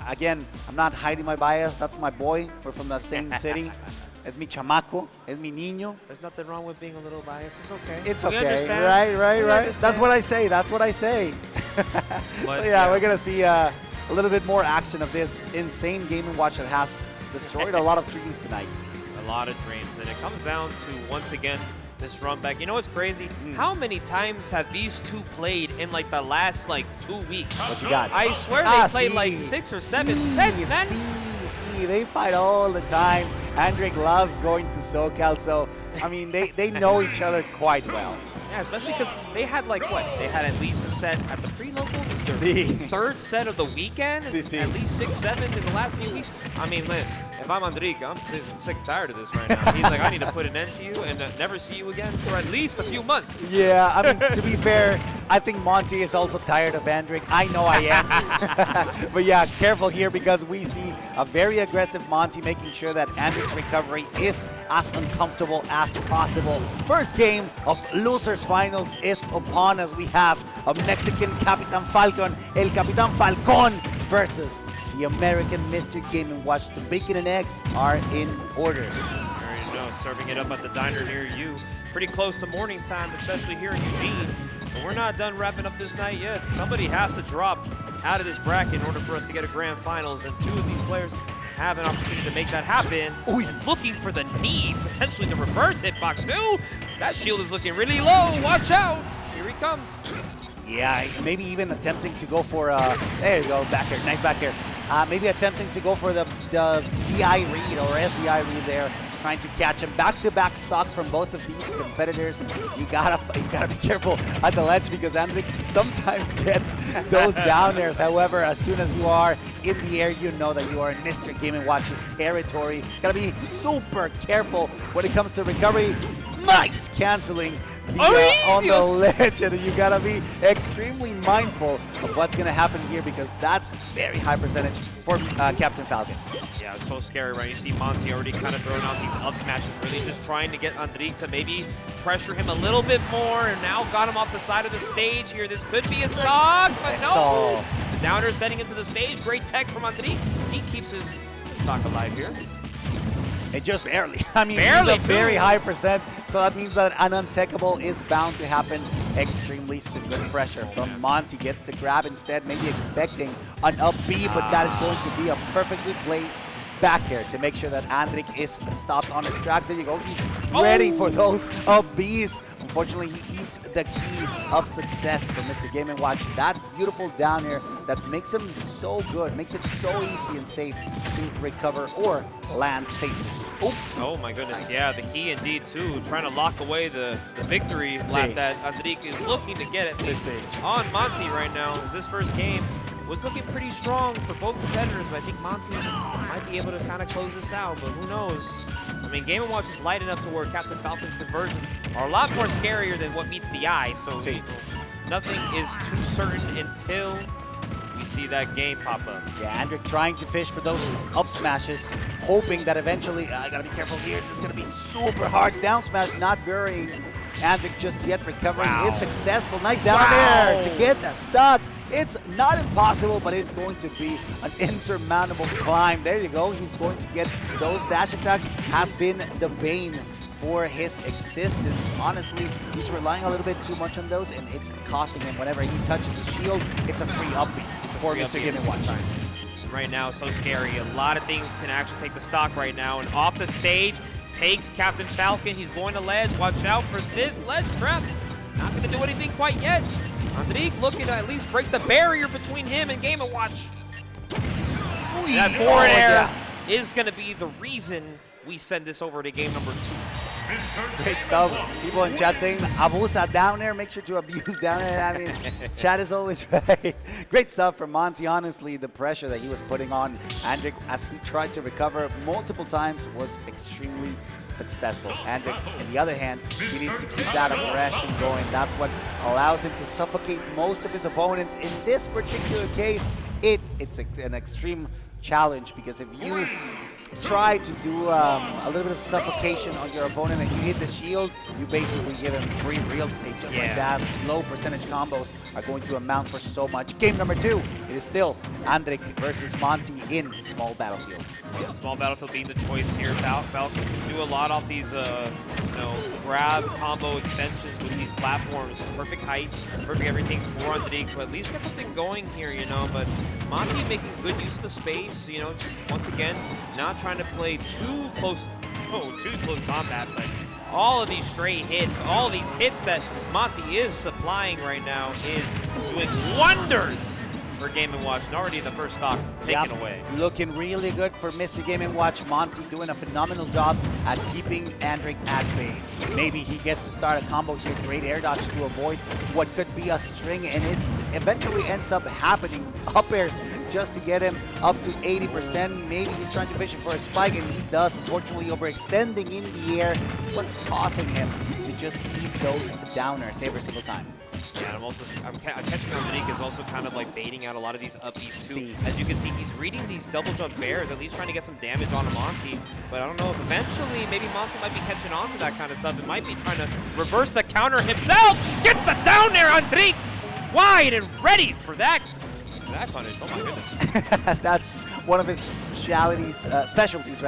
Again, I'm not hiding my bias. That's my boy. We're from the same city. Es mi chamaco. Es mi niño. There's nothing wrong with being a little biased. It's okay. It's We okay. understand. Right. Understand. That's what I say. That's what I say. So yeah, we're going to see a little bit more action of this insane Game & Watch that has destroyed a lot of dreams tonight. A lot of dreams. And it comes down to, once again, this run back. You know what's crazy? How many times have these two played in like the last 2 weeks? What you got? I swear they played like 6 or 7 sets, man. They fight all the time. Andrik loves going to SoCal, so I mean they know each other quite well. Yeah, especially because they had they had at least a set at the pre-local. This is their third set of the weekend. At least 6, 7 in the last few weeks. I mean, if I'm Andrik, I'm sick and tired of this right now. He's like, I need to put an end to you and never see you again for at least a few months. Yeah, I mean, to be fair, I think Monte is also tired of Andrik. I know I am. But yeah, careful here because we see a very aggressive Monte making sure that Andrik's recovery is as uncomfortable as possible. First game of Losers Finals is upon us. We have a Mexican Capitan Falcon, El Capitan Falcon, versus the American Mr. Game & Watch. The bacon and eggs are in order. There you go, serving it up at the diner near you. Pretty close to morning time, especially here in Eugene. But we're not done wrapping up this night yet. Somebody has to drop out of this bracket in order for us to get a grand finals, and 2 of these players have an opportunity to make that happen. And looking for the knee, potentially the reverse hitbox too. That shield is looking really low. Watch out. Here he comes. Yeah, maybe even attempting to go for there you go, back here, nice back here. Maybe attempting to go for the DI read or SDI read there, trying to catch him. Back-to-back stocks from both of these competitors. You gotta be careful at the ledge because Andrik sometimes gets those down airs. However, as soon as you are in the air, you know that you are in Mr. Game & Watch's territory. Gotta be super careful when it comes to recovery. Nice canceling on the ledge, and you gotta be extremely mindful of what's gonna happen here because that's very high percentage for Captain Falcon. Yeah, it's so scary, right? You see Monte already kind of throwing out these up smashes, really just trying to get Andrik to maybe pressure him a little bit more, and now got him off the side of the stage here. This could be a stock, but no! The downer setting into the stage. Great tech from Andrik. He keeps his stock alive here. It just barely. I mean, it's a very high percent, so that means that an untechable is bound to happen. Extremely good pressure from Monte. Gets the grab instead, maybe expecting an up B, but that is going to be a perfectly placed back here to make sure that Andrik is stopped on his tracks. There you go. He's ready for those up Bs. Unfortunately, he eats the key of success for Mr. Game & Watch. That beautiful down air that makes him so good, makes it so easy and safe to recover or land safely. Oops. Oh my goodness, nice. Yeah, the key indeed too. Trying to lock away the victory lap that Andrik is looking to get at on Monte right now. As this first game was looking pretty strong for both competitors, but I think Monte might be able to kind of close this out, but who knows? I mean, Game & Watch is light enough to where Captain Falcon's conversions are a lot more scarier than what meets the eye, so nothing is too certain until we see that game pop up. Yeah, Andrik trying to fish for those up smashes, hoping that eventually, I gotta be careful here, it's gonna be super hard down smash, not burying Andrik just yet. Recovering is successful. Nice down there to get the stock. It's not impossible, but it's going to be an insurmountable climb. There you go. He's going to get those dash attack. Has been the bane for his existence. Honestly, he's relying a little bit too much on those, and it's costing him. Whenever he touches the shield, it's a free up B for Mr. Game & Watch. Right now, so scary. A lot of things can actually take the stock right now, and off the stage takes Captain Falcon. He's going to ledge. Watch out for this ledge trap. Not going to do anything quite yet. Andrik looking to at least break the barrier between him and Game & Watch. That forward air is going to be the reason we send this over to game number 2. Great stuff. People in chat saying, abusa down there, make sure to abuse down there. I mean, chat is always right. Great stuff from Monte. Honestly, the pressure that he was putting on Andrik as he tried to recover multiple times was extremely successful. Andrik, on the other hand, he needs to keep that aggression going. That's what allows him to suffocate most of his opponents. In this particular case, it's an extreme challenge because if you try to do a little bit of suffocation on your opponent and you hit the shield, you basically give him free real estate just like that. Low percentage combos are going to amount for so much. Game number 2, it is still Andrik versus Monte in small battlefield. Yeah, small battlefield being the choice here. Falcon can do a lot off these, grab combo extensions with these platforms. Perfect height, perfect everything for Andrik, but at least get something going here, But Monte making good use of the space, just once again, not trying to play too close combat, but all of these straight hits, all these hits that Monte is supplying right now is doing wonders for Game & Watch, and already the first stock taken away. Looking really good for Mr. Game & Watch. Monte doing a phenomenal job at keeping Andrik at bay. Maybe he gets to start a combo here, great air dodge to avoid what could be a string, and it eventually ends up happening. Up airs just to get him up to 80%. Maybe he's trying to fish it for a spike, and he does. Unfortunately, overextending in the air is what's causing him to just eat those downers every single time. Yeah, and I'm catching Andrik is also kind of like baiting out a lot of these upbeats too. As you can see, he's reading these double jump bears, at least trying to get some damage on Monte. But I don't know if eventually maybe Monte might be catching on to that kind of stuff. It might be trying to reverse the counter himself. Get the down there, Andrik! Wide and ready for that punish. Oh my goodness. That's one of his specialties,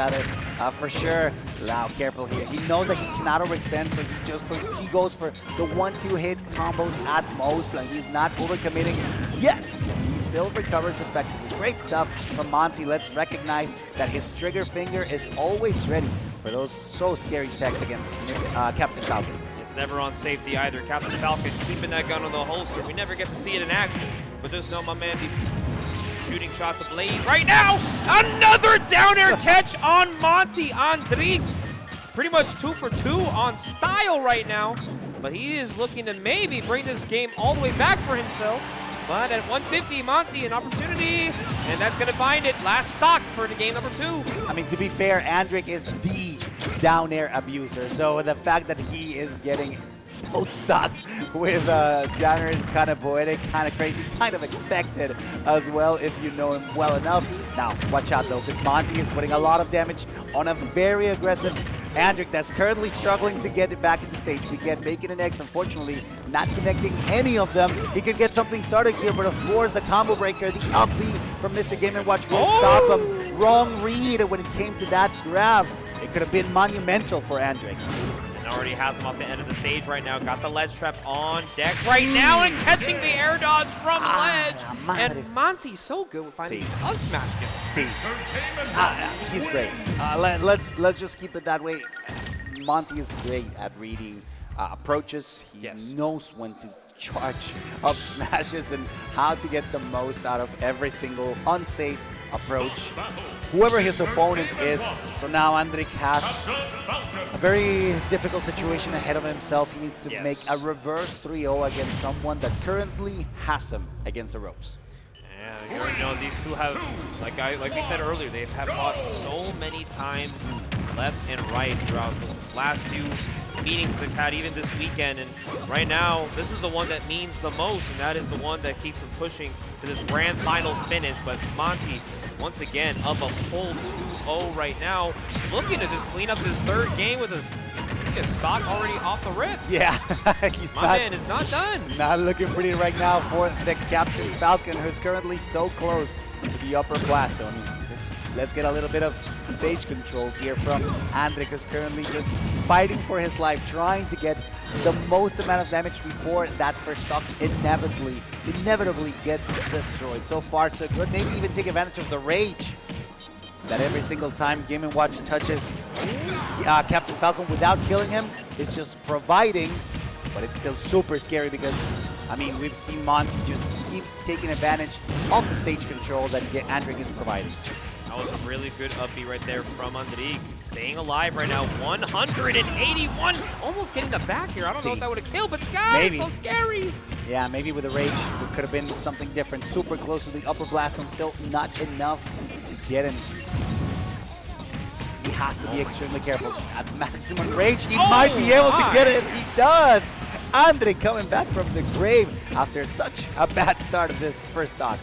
for sure. Now, careful here. He knows that he cannot overextend, so he goes for the 1-2 hit combos at most. Like, he's not overcommitting. Yes, he still recovers effectively. Great stuff from Monte. Let's recognize that his trigger finger is always ready for those so scary techs against Captain Falcon. It's never on safety either. Captain Falcon keeping that gun on the holster. We never get to see it in action. But there's no my man shooting shots of blade right now. Another down air catch on Monte. Andrik pretty much 2 for 2 on style right now. But he is looking to maybe bring this game all the way back for himself. But at 150, Monte, an opportunity, and that's going to find it. Last stock for the game number 2. I mean, to be fair, Andrik is the down air abuser. So the fact that he is getting both stats with down air is kind of poetic, kind of crazy, kind of expected as well if you know him well enough. Now, watch out though, because Monte is putting a lot of damage on a very aggressive Andrik that's currently struggling to get it back in the stage. We get Bacon and X, unfortunately, not connecting any of them. He could get something started here, but of course, the combo breaker, the up B from Mr. Game & Watch won't stop him. Wrong read when it came to that grab. It could have been monumental for Andrik. And already has him off the end of the stage right now. Got the ledge trap on deck right now and catching the air dodge from ledge. And Monte's so good with finding these up smash kills. He's great. Let's just keep it that way. Monte is great at reading approaches. He knows when to charge up smashes and how to get the most out of every single unsafe approach, whoever his opponent is. So now Andrik has a very difficult situation ahead of himself. He needs to make a reverse 3-0 against someone that currently has him against the ropes. Yeah, you already know these two have, like we said earlier, they have fought so many times left and right throughout the last few meetings they've had, even this weekend. And right now, this is the one that means the most, and that is the one that keeps him pushing to this grand finals finish. But Monte, once again, up a full 2-0 right now, looking to just clean up this third game with a stock already off the rip. Yeah, My man is not done. Not looking pretty right now for the Captain Falcon, who's currently so close to the upper class. So, I mean, let's get a little bit of stage control here from Andrik, who's currently just fighting for his life, trying to get the most amount of damage before that first stock inevitably gets destroyed. So far, so good. Maybe even take advantage of the rage that every single time Game & Watch touches Captain Falcon without killing him is just providing, but it's still super scary because, I mean, we've seen Monte just keep taking advantage of the stage control that Andrik is providing. That was a really good upbeat right there from Andrik. Staying alive right now, 181, almost getting the back here. I don't know if that would have killed, but guys, so scary. Yeah, maybe with the rage, it could have been something different. Super close to the upper blast zone, still not enough to get him. He has to be extremely careful. At maximum rage, he might be able to get it. He does. Andrik coming back from the grave after such a bad start of this first stock.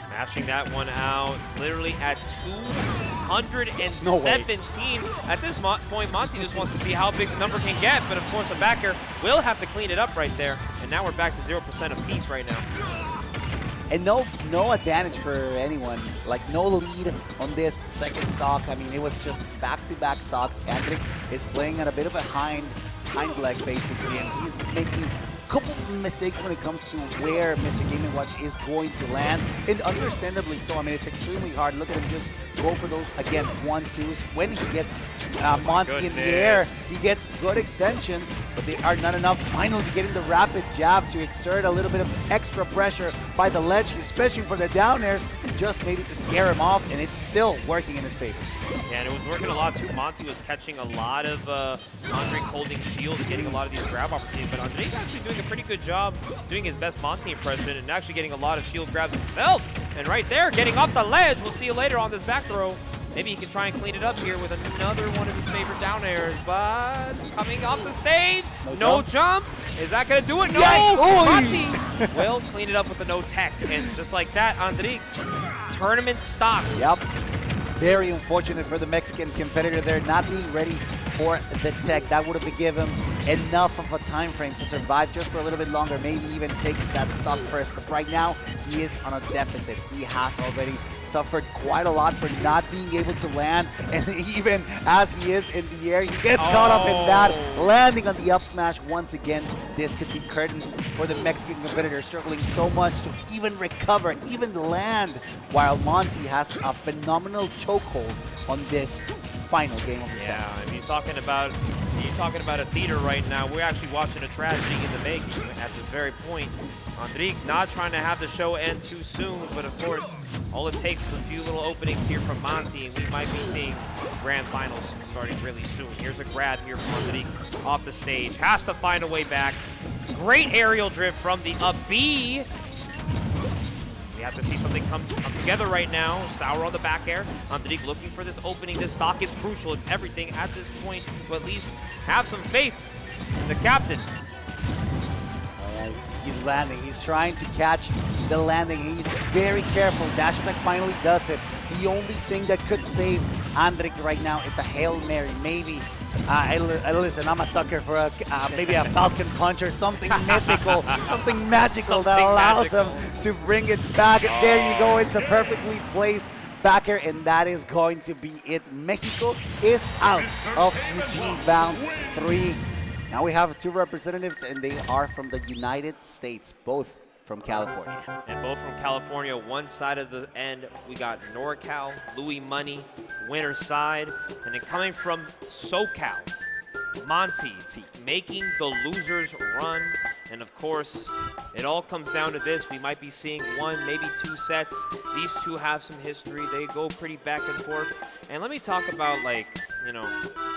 Smashing that one out, literally at 117. At this point, Monte just wants to see how big the number can get, but of course a backer will have to clean it up right there. And now we're back to 0% apiece right now. And no advantage for anyone. Like no lead on this second stock. I mean, it was just back-to-back stocks. Andrik is playing at a bit of a hind leg basically, and he's making a couple of mistakes when it comes to where Mr. Game & Watch is going to land, and understandably so. I mean, it's extremely hard. Look at him just go for those, again, 1-2s. When he gets Monte in the air, he gets good extensions, but they are not enough. Finally getting the rapid jab to exert a little bit of extra pressure by the ledge, especially for the down airs, just maybe to scare him off, and it's still working in his favor. Yeah, and it was working a lot too. Monte was catching a lot of Andrik holding shield and getting a lot of these grab opportunities, but Andrik actually doing a pretty good job doing his best Monte impression and actually getting a lot of shield grabs himself. And right there, getting off the ledge. We'll see you later on this back throw. Maybe he can try and clean it up here with another one of his favorite down airs, but coming off the stage, no jump. Is that gonna do it? No, Monte will clean it up with the no tech, and just like that, Andrik, tournament stock. Yep. Very unfortunate for the Mexican competitor there, not being ready for the tech. That would have given him enough of a time frame to survive just for a little bit longer, maybe even take that stock first. But right now, he is on a deficit. He has already suffered quite a lot for not being able to land, and even as he is in the air, he gets caught up in that, landing on the up smash once again. This could be curtains for the Mexican competitor, struggling so much to even recover, even land, while Monte has a phenomenal chokehold on this final game of the set. Yeah, and you're talking about a theater right now. We're actually watching a tragedy in the making at this very point. Andrik not trying to have the show end too soon, but of course, all it takes is a few little openings here from Monte, and we might be seeing grand finals starting really soon. Here's a grab here from Andrik off the stage. Has to find a way back. Great aerial drift from the up B. We have to see something come together right now. Sour on the back air. Andrik looking for this opening. This stock is crucial. It's everything at this point to at least have some faith in the captain. He's landing. He's trying to catch the landing. He's very careful. Dash attack finally does it. The only thing that could save Andrik right now is a Hail Mary. Maybe. Listen, I'm a sucker for maybe a Falcon punch or something mythical, something magical that allows him to bring it back. There you go. It's a perfectly placed backer, and that is going to be it. Mexico is out of EugeneBound 3. Now we have two representatives, and they are from the United States, both from California. And both from California. One side of the end, we got NorCal, Louis Money, winner side. And then coming from SoCal, Monte, making the losers run. And of course, it all comes down to this. We might be seeing one, maybe two sets. These two have some history. They go pretty back and forth. And let me talk about, like, you know,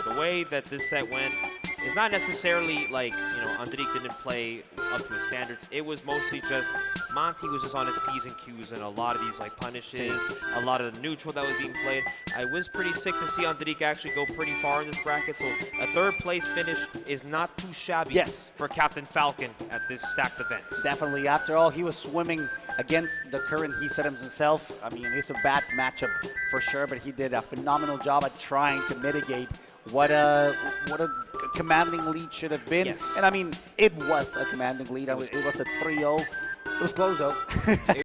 the way that this set went. It's not necessarily like, you know, Andrik didn't play up to his standards. It was mostly just Monte was just on his P's and Q's, and a lot of these like punishes, a lot of the neutral that was being played. I was pretty sick to see Andrik actually go pretty far in this bracket, so a third place finish is not too shabby for Captain Falcon at this stacked event. Definitely. After all, he was swimming against the current, he said himself. I mean, it's a bad matchup for sure, but he did a phenomenal job at trying to mitigate what a commanding lead should have been. And I mean, it was a commanding lead. It was a 3-0. It was close though.